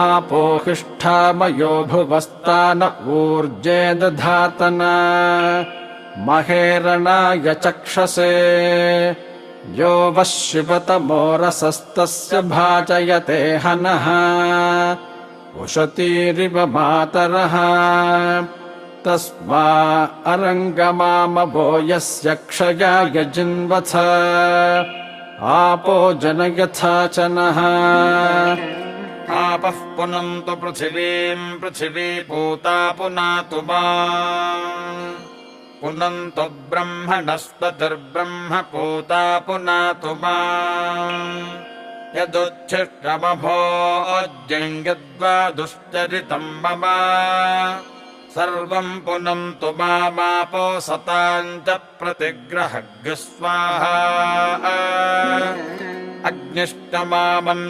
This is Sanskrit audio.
आपो हिष्ठामयो भुवस्तान ऊर्जे दधातना महेरणाय चक्षसे यो वः शिवतमो रसस्तस्य भाजयते हनः उशतीरिव मातरः तस्मा अरङ्गमामवो यस्य क्षयाय जिन्वथ आपो जनयथा च नः आपः पुनन्तु पृथिवीम् पृथिवी पूता पुनातु माम् पुनन्तु ब्रह्मणस्पतिर्ब्रह्म पूता पुनातु माम् यदुच्छिष्टमभोज्यम् यद्वा दुश्चरितम् मम सर्वम् पुनन्तु मामापो सताम् च प्रतिग्रहग् स्वाहा अग्निष्टमामन्